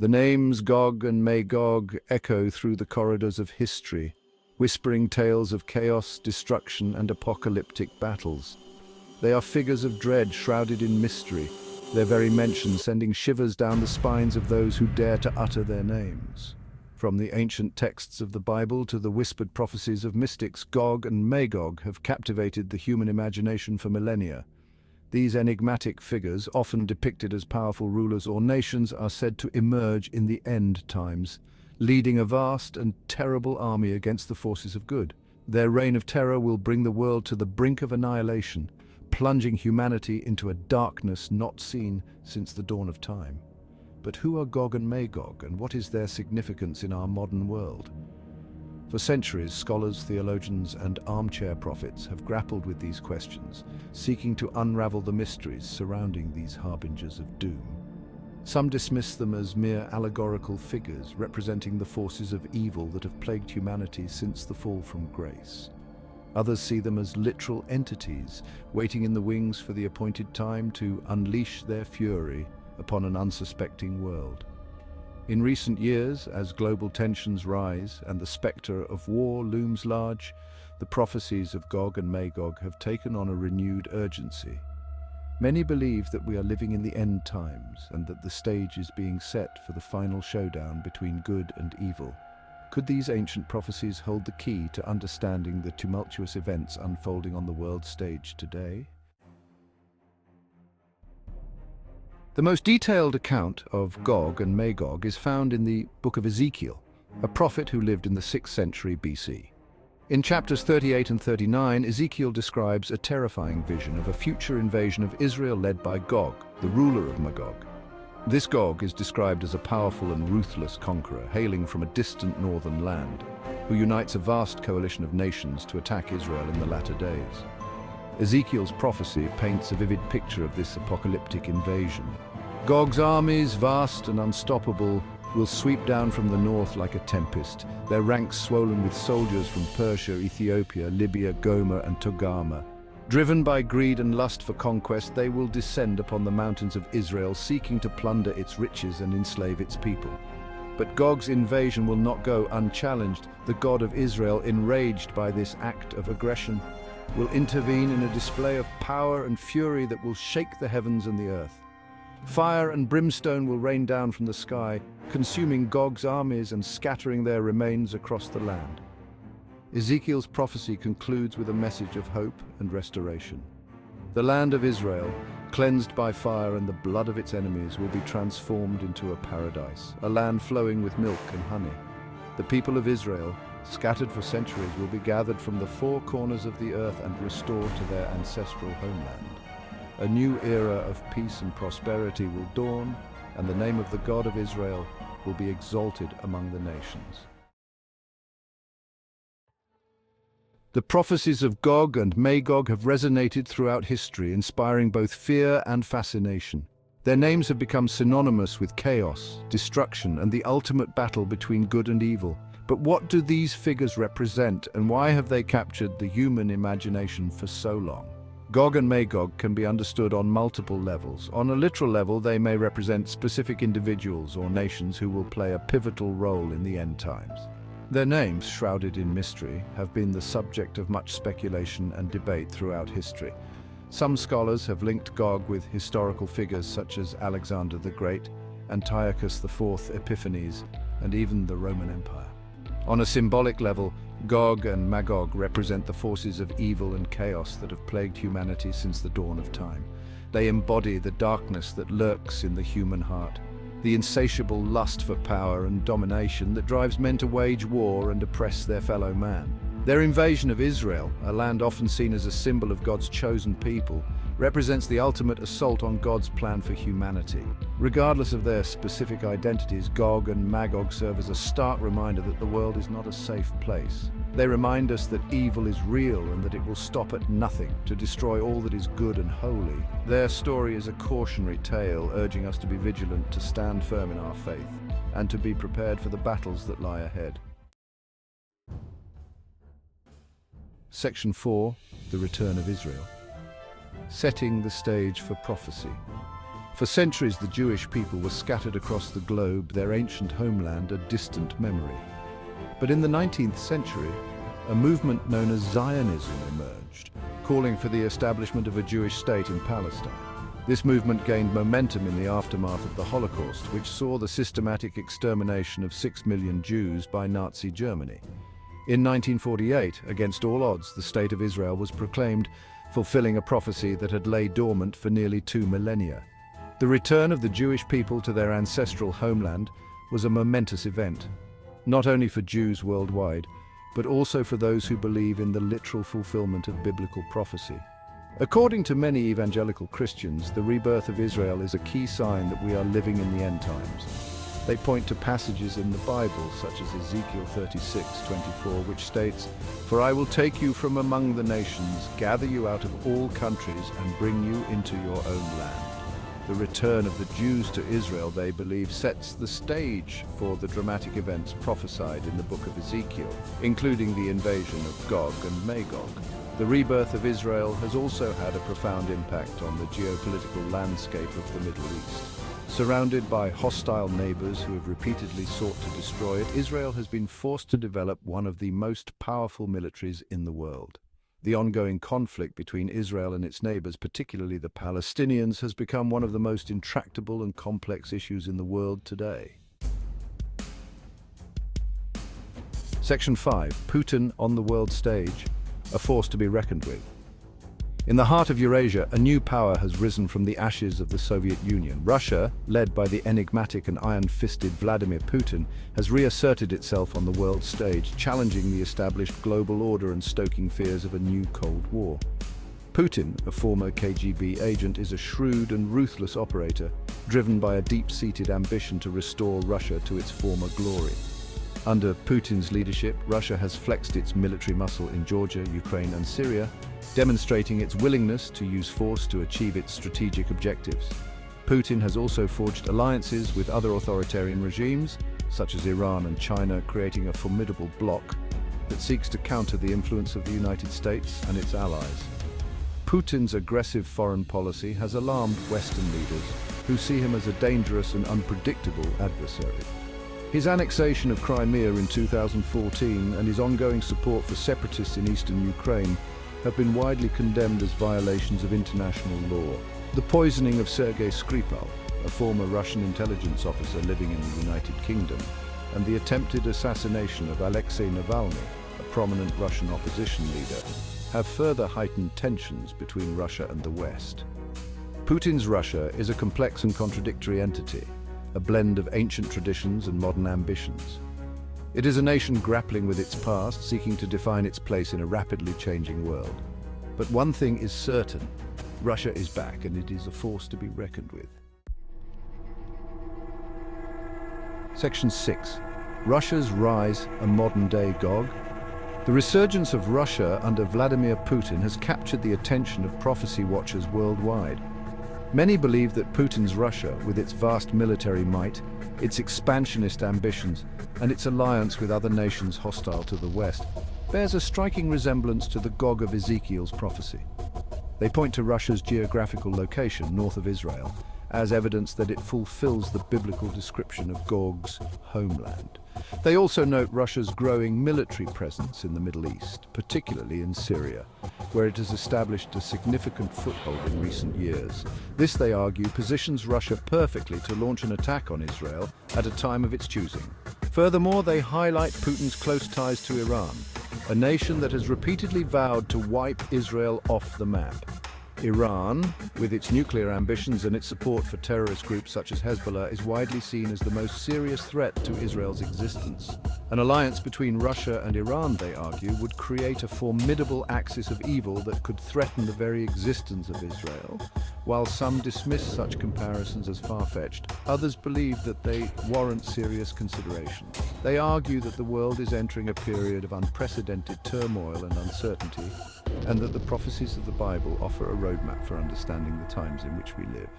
The names Gog and Magog echo through the corridors of history, whispering tales of chaos, destruction, and apocalyptic battles. They are figures of dread shrouded in mystery, their very mention sending shivers down the spines of those who dare to utter their names. From the ancient texts of the Bible to the whispered prophecies of mystics, Gog and Magog have captivated the human imagination for millennia. These enigmatic figures, often depicted as powerful rulers or nations, are said to emerge in the end times, leading a vast and terrible army against the forces of good. Their reign of terror will bring the world to the brink of annihilation, plunging humanity into a darkness not seen since the dawn of time. But who are Gog and Magog, and what is their significance in our modern world? For centuries, scholars, theologians, and armchair prophets have grappled with these questions, seeking to unravel the mysteries surrounding these harbingers of doom. Some dismiss them as mere allegorical figures, representing the forces of evil that have plagued humanity since the fall from grace. Others see them as literal entities, waiting in the wings for the appointed time to unleash their fury upon an unsuspecting world. In recent years, as global tensions rise and the spectre of war looms large, the prophecies of Gog and Magog have taken on a renewed urgency. Many believe that we are living in the end times and that the stage is being set for the final showdown between good and evil. Could these ancient prophecies hold the key to understanding the tumultuous events unfolding on the world stage today? The most detailed account of Gog and Magog is found in the book of Ezekiel, a prophet who lived in the 6th century BC. In chapters 38 and 39, Ezekiel describes a terrifying vision of a future invasion of Israel led by Gog, the ruler of Magog. This Gog is described as a powerful and ruthless conqueror, hailing from a distant northern land, who unites a vast coalition of nations to attack Israel in the latter days. Ezekiel's prophecy paints a vivid picture of this apocalyptic invasion. Gog's armies, vast and unstoppable, will sweep down from the north like a tempest, their ranks swollen with soldiers from Persia, Ethiopia, Libya, Gomer, and Togarmah. Driven by greed and lust for conquest, they will descend upon the mountains of Israel, seeking to plunder its riches and enslave its people. But Gog's invasion will not go unchallenged. The God of Israel, enraged by this act of aggression, will intervene in a display of power and fury that will shake the heavens and the earth. Fire and brimstone will rain down from the sky, consuming Gog's armies and scattering their remains across the land. Ezekiel's prophecy concludes with a message of hope and restoration. The land of Israel, cleansed by fire and the blood of its enemies, will be transformed into a paradise, a land flowing with milk and honey. The people of Israel, scattered for centuries, will be gathered from the four corners of the earth and restored to their ancestral homeland. A new era of peace and prosperity will dawn, and the name of the God of Israel will be exalted among the nations. The prophecies of Gog and Magog have resonated throughout history, inspiring both fear and fascination. Their names have become synonymous with chaos, destruction, and the ultimate battle between good and evil. But what do these figures represent, and why have they captured the human imagination for so long? Gog and Magog can be understood on multiple levels. On a literal level, they may represent specific individuals or nations who will play a pivotal role in the end times. Their names, shrouded in mystery, have been the subject of much speculation and debate throughout history. Some scholars have linked Gog with historical figures such as Alexander the Great, Antiochus IV Epiphanes, and even the Roman Empire. On a symbolic level, Gog and Magog represent the forces of evil and chaos that have plagued humanity since the dawn of time. They embody the darkness that lurks in the human heart, the insatiable lust for power and domination that drives men to wage war and oppress their fellow man. Their invasion of Israel, a land often seen as a symbol of God's chosen people, represents the ultimate assault on God's plan for humanity. Regardless of their specific identities, Gog and Magog serve as a stark reminder that the world is not a safe place. They remind us that evil is real and that it will stop at nothing to destroy all that is good and holy. Their story is a cautionary tale, urging us to be vigilant, to stand firm in our faith, and to be prepared for the battles that lie ahead. Section 4. The Return of Israel. Setting the stage for prophecy. For centuries, the Jewish people were scattered across the globe, their ancient homeland a distant memory. But in the 19th century, a movement known as Zionism emerged, calling for the establishment of a Jewish state in Palestine. This movement gained momentum in the aftermath of the Holocaust, which saw the systematic extermination of 6 million Jews by Nazi Germany. In 1948, against all odds, the State of Israel was proclaimed, fulfilling a prophecy that had laid dormant for nearly 2 millennia. The return of the Jewish people to their ancestral homeland was a momentous event, not only for Jews worldwide, but also for those who believe in the literal fulfillment of biblical prophecy. According to many evangelical Christians, the rebirth of Israel is a key sign that we are living in the end times. They point to passages in the Bible, such as Ezekiel 36:24, which states, "For I will take you from among the nations, gather you out of all countries, and bring you into your own land." The return of the Jews to Israel, they believe, sets the stage for the dramatic events prophesied in the book of Ezekiel, including the invasion of Gog and Magog. The rebirth of Israel has also had a profound impact on the geopolitical landscape of the Middle East. Surrounded by hostile neighbors who have repeatedly sought to destroy it, Israel has been forced to develop one of the most powerful militaries in the world. The ongoing conflict between Israel and its neighbors, particularly the Palestinians, has become one of the most intractable and complex issues in the world today. Section 5. Putin on the world stage, a force to be reckoned with. In the heart of Eurasia, a new power has risen from the ashes of the Soviet Union. Russia, led by the enigmatic and iron-fisted Vladimir Putin, has reasserted itself on the world stage, challenging the established global order and stoking fears of a new Cold War. Putin, a former KGB agent, is a shrewd and ruthless operator, driven by a deep-seated ambition to restore Russia to its former glory. Under Putin's leadership, Russia has flexed its military muscle in Georgia, Ukraine, and Syria, demonstrating its willingness to use force to achieve its strategic objectives. Putin has also forged alliances with other authoritarian regimes, such as Iran and China, creating a formidable bloc that seeks to counter the influence of the United States and its allies. Putin's aggressive foreign policy has alarmed Western leaders, who see him as a dangerous and unpredictable adversary. His annexation of Crimea in 2014 and his ongoing support for separatists in eastern Ukraine have been widely condemned as violations of international law. The poisoning of Sergei Skripal, a former Russian intelligence officer living in the United Kingdom, and the attempted assassination of Alexei Navalny, a prominent Russian opposition leader, have further heightened tensions between Russia and the West. Putin's Russia is a complex and contradictory entity, a blend of ancient traditions and modern ambitions. It is a nation grappling with its past, seeking to define its place in a rapidly changing world. But one thing is certain: Russia is back, and it is a force to be reckoned with. Section 6. Russia's rise, a modern-day Gog. The resurgence of Russia under Vladimir Putin has captured the attention of prophecy watchers worldwide. Many believe that Putin's Russia, with its vast military might, its expansionist ambitions, and its alliance with other nations hostile to the West, bears a striking resemblance to the Gog of Ezekiel's prophecy. They point to Russia's geographical location north of Israel as evidence that it fulfills the biblical description of Gog's homeland. They also note Russia's growing military presence in the Middle East, particularly in Syria, where it has established a significant foothold in recent years. This, they argue, positions Russia perfectly to launch an attack on Israel at a time of its choosing. Furthermore, they highlight Putin's close ties to Iran, a nation that has repeatedly vowed to wipe Israel off the map. Iran, with its nuclear ambitions and its support for terrorist groups such as Hezbollah, is widely seen as the most serious threat to Israel's existence. An alliance between Russia and Iran, they argue, would create a formidable axis of evil that could threaten the very existence of Israel. While some dismiss such comparisons as far-fetched, others believe that they warrant serious consideration. They argue that the world is entering a period of unprecedented turmoil and uncertainty, and that the prophecies of the Bible offer a roadmap for understanding the times in which we live.